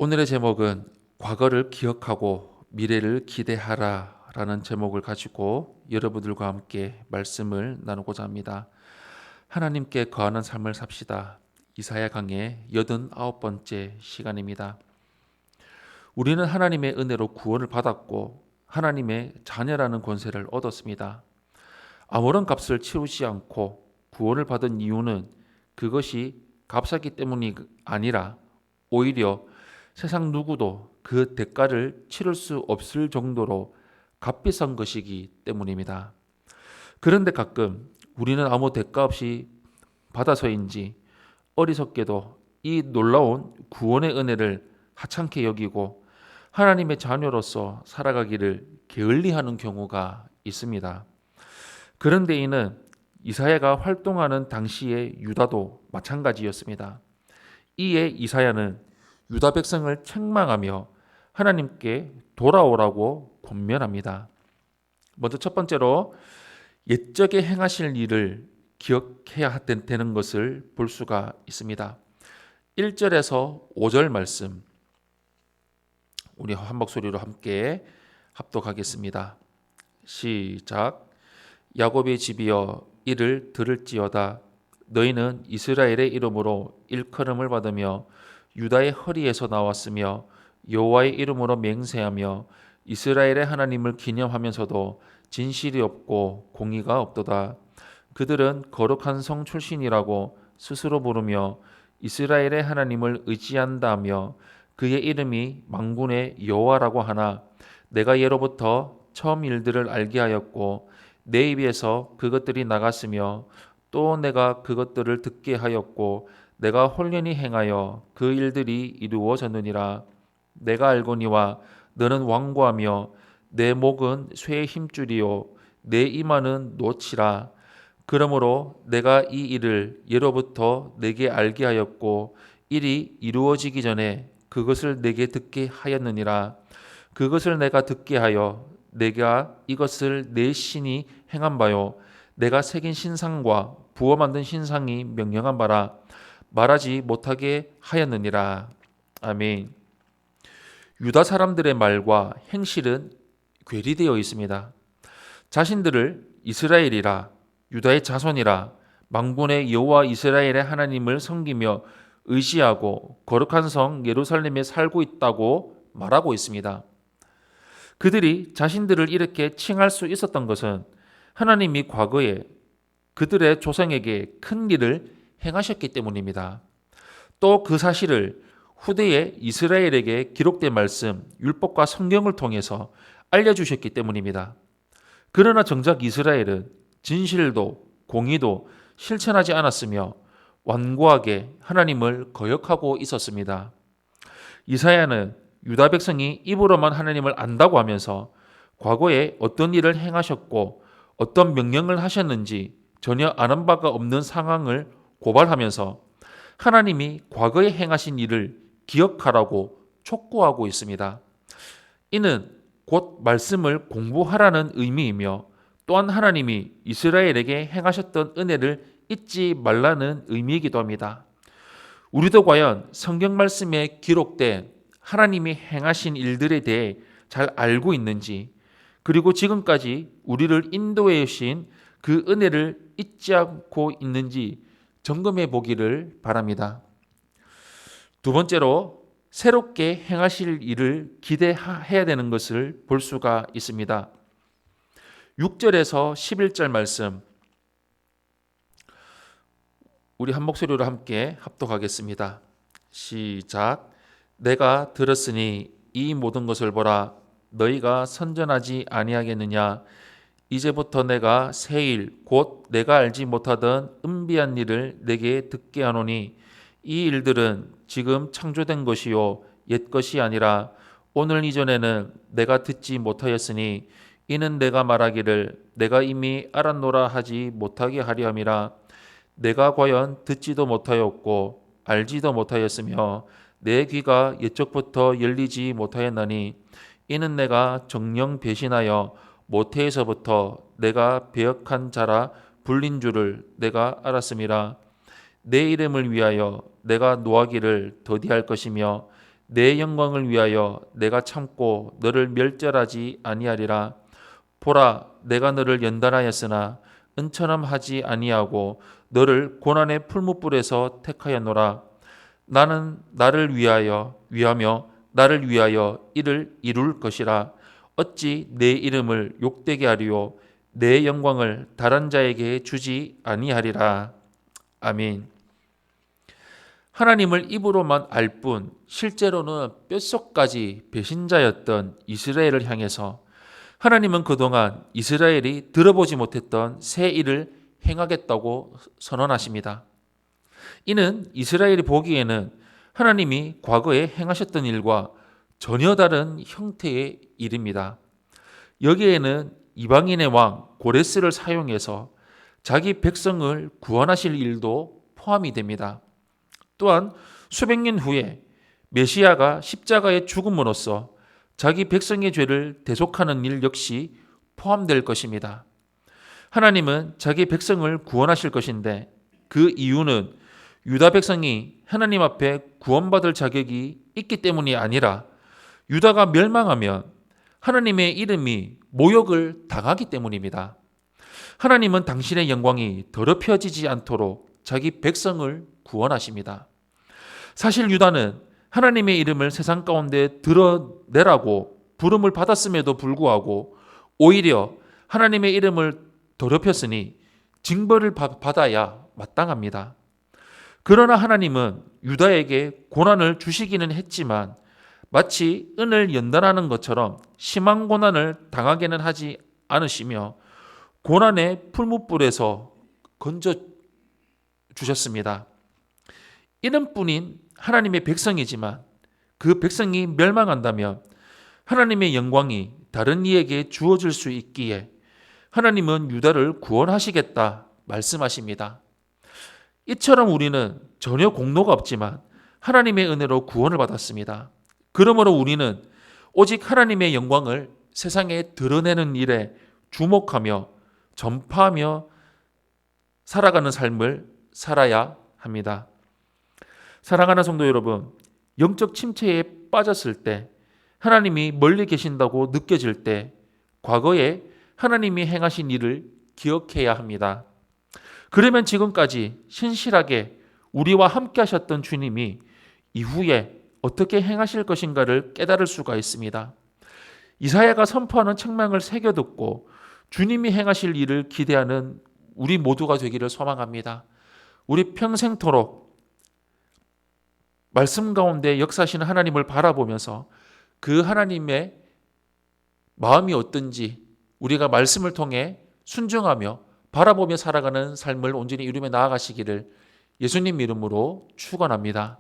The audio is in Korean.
오늘의 제목은 과거를 기억하고 미래를 기대하라 라는 제목을 가지고 여러분들과 함께 말씀을 나누고자 합니다. 하나님께 거하는 삶을 삽시다. 이사야 강의 89번째 시간입니다. 우리는 하나님의 은혜로 구원을 받았고 하나님의 자녀라는 권세를 얻었습니다. 아무런 값을 치르지 않고 구원을 받은 이유는 그것이 값싸기 때문이 아니라 오히려 세상 누구도 그 대가를 치를 수 없을 정도로 값비싼 것이기 때문입니다. 그런데 가끔 우리는 아무 대가 없이 받아서인지 어리석게도 이 놀라운 구원의 은혜를 하찮게 여기고 하나님의 자녀로서 살아가기를 게을리하는 경우가 있습니다. 그런데 이는 이사야가 활동하는 당시의 유다도 마찬가지였습니다. 이에 이사야는 유다 백성을 책망하며 하나님께 돌아오라고 권면합니다. 먼저 첫 번째로 옛적에 행하실 일을 기억해야 되는 것을 볼 수가 있습니다. 1절에서 5절 말씀 우리 한 목소리로 함께 합독하겠습니다. 시작. 야곱의 집이여 이를 들을지어다. 너희는 이스라엘의 이름으로 일컬음을 받으며 유다의 허리에서 나왔으며 여호와의 이름으로 맹세하며 이스라엘의 하나님을 기념하면서도 진실이 없고 공의가 없도다. 그들은 거룩한 성 출신이라고 스스로 부르며 이스라엘의 하나님을 의지한다며 그의 이름이 만군의 여호와라고 하나 내가 예로부터 처음 일들을 알게 하였고 내 입에서 그것들이 나갔으며 또 내가 그것들을 듣게 하였고 내가 홀연히 행하여 그 일들이 이루어졌느니라. 내가 알거니와 너는 완고하며 내 목은 쇠의 힘줄이요 내 이마는 노치라. 그러므로 내가 이 일을 예로부터 내게 알게 하였고 일이 이루어지기 전에 그것을 내게 듣게 하였느니라. 그것을 내가 듣게 하여 내가 이것을 내 신이 행한 바요 내가 새긴 신상과 부어 만든 신상이 명령한 바라. 말하지 못하게 하였느니라. 아멘. 유다 사람들의 말과 행실은 괴리되어 있습니다. 자신들을 이스라엘이라 유다의 자손이라 만군의 여호와 이스라엘의 하나님을 섬기며 의지하고 거룩한 성 예루살렘에 살고 있다고 말하고 있습니다. 그들이 자신들을 이렇게 칭할 수 있었던 것은 하나님이 과거에 그들의 조상에게 큰 일을 행하셨기 때문입니다. 또 그 사실을 후대의 이스라엘에게 기록된 말씀, 율법과 성경을 통해서 알려주셨기 때문입니다. 그러나 정작 이스라엘은 진실도 공의도 실천하지 않았으며 완고하게 하나님을 거역하고 있었습니다. 이사야는 유다 백성이 입으로만 하나님을 안다고 하면서 과거에 어떤 일을 행하셨고 어떤 명령을 하셨는지 전혀 아는 바가 없는 상황을 고발하면서 하나님이 과거에 행하신 일을 기억하라고 촉구하고 있습니다. 이는 곧 말씀을 공부하라는 의미이며 또한 하나님이 이스라엘에게 행하셨던 은혜를 잊지 말라는 의미이기도 합니다. 우리도 과연 성경 말씀에 기록된 하나님이 행하신 일들에 대해 잘 알고 있는지, 그리고 지금까지 우리를 인도해 주신 그 은혜를 잊지 않고 있는지 점검해 보기를 바랍니다. 두 번째로 새롭게 행하실 일을 기대해야 되는 것을 볼 수가 있습니다. 6절에서 11절 말씀 우리 한 목소리로 함께 합독하겠습니다. 시작. 내가 들었으니 이 모든 것을 보라. 너희가 선전하지 아니하겠느냐. 이제부터 내가 새 일 곧 내가 알지 못하던 은비한 일을 내게 듣게 하노니 이 일들은 지금 창조된 것이요 옛 것이 아니라 오늘 이전에는 내가 듣지 못하였으니 이는 내가 말하기를 내가 이미 알았노라 하지 못하게 하려 함이라. 내가 과연 듣지도 못하였고 알지도 못하였으며 내 귀가 옛적부터 열리지 못하였나니 이는 내가 정령 배신하여 모태에서부터 내가 배역한 자라 불린 줄을 내가 알았음이라. 내 이름을 위하여 내가 노하기를 더디할 것이며 내 영광을 위하여 내가 참고 너를 멸절하지 아니하리라. 보라, 내가 너를 연단하였으나 은처럼 하지 아니하고 너를 고난의 풀무불에서 택하였노라. 나는 나를 위하며 나를 위하여 이를 이룰 것이라. 어찌 내 이름을 욕되게 하리요 내 영광을 다른 자에게 주지 아니하리라. 아멘. 하나님을 입으로만 알 뿐 실제로는 뼛속까지 배신자였던 이스라엘을 향해서 하나님은 그동안 이스라엘이 들어보지 못했던 새 일을 행하겠다고 선언하십니다. 이는 이스라엘이 보기에는 하나님이 과거에 행하셨던 일과 전혀 다른 형태의 일입니다. 여기에는 이방인의 왕 고레스를 사용해서 자기 백성을 구원하실 일도 포함이 됩니다. 또한 수백 년 후에 메시아가 십자가의 죽음으로써 자기 백성의 죄를 대속하는 일 역시 포함될 것입니다. 하나님은 자기 백성을 구원하실 것인데 그 이유는 유다 백성이 하나님 앞에 구원받을 자격이 있기 때문이 아니라 유다가 멸망하면 하나님의 이름이 모욕을 당하기 때문입니다. 하나님은 당신의 영광이 더럽혀지지 않도록 자기 백성을 구원하십니다. 사실 유다는 하나님의 이름을 세상 가운데 드러내라고 부름을 받았음에도 불구하고 오히려 하나님의 이름을 더럽혔으니 징벌을 받아야 마땅합니다. 그러나 하나님은 유다에게 고난을 주시기는 했지만 마치 은을 연단하는 것처럼 심한 고난을 당하게는 하지 않으시며 고난의 풀무불에서 건져 주셨습니다. 이름뿐인 하나님의 백성이지만 그 백성이 멸망한다면 하나님의 영광이 다른 이에게 주어질 수 있기에 하나님은 유다를 구원하시겠다 말씀하십니다. 이처럼 우리는 전혀 공로가 없지만 하나님의 은혜로 구원을 받았습니다. 그러므로 우리는 오직 하나님의 영광을 세상에 드러내는 일에 주목하며 전파하며 살아가는 삶을 살아야 합니다. 사랑하는 성도 여러분, 영적 침체에 빠졌을 때, 하나님이 멀리 계신다고 느껴질 때 과거에 하나님이 행하신 일을 기억해야 합니다. 그러면 지금까지 신실하게 우리와 함께 하셨던 주님이 이후에 어떻게 행하실 것인가를 깨달을 수가 있습니다. 이사야가 선포하는 책망을 새겨 듣고 주님이 행하실 일을 기대하는 우리 모두가 되기를 소망합니다. 우리 평생토록 말씀 가운데 역사하시는 하나님을 바라보면서 그 하나님의 마음이 어떤지 우리가 말씀을 통해 순종하며 바라보며 살아가는 삶을 온전히 이루며 나아가시기를 예수님 이름으로 축원합니다.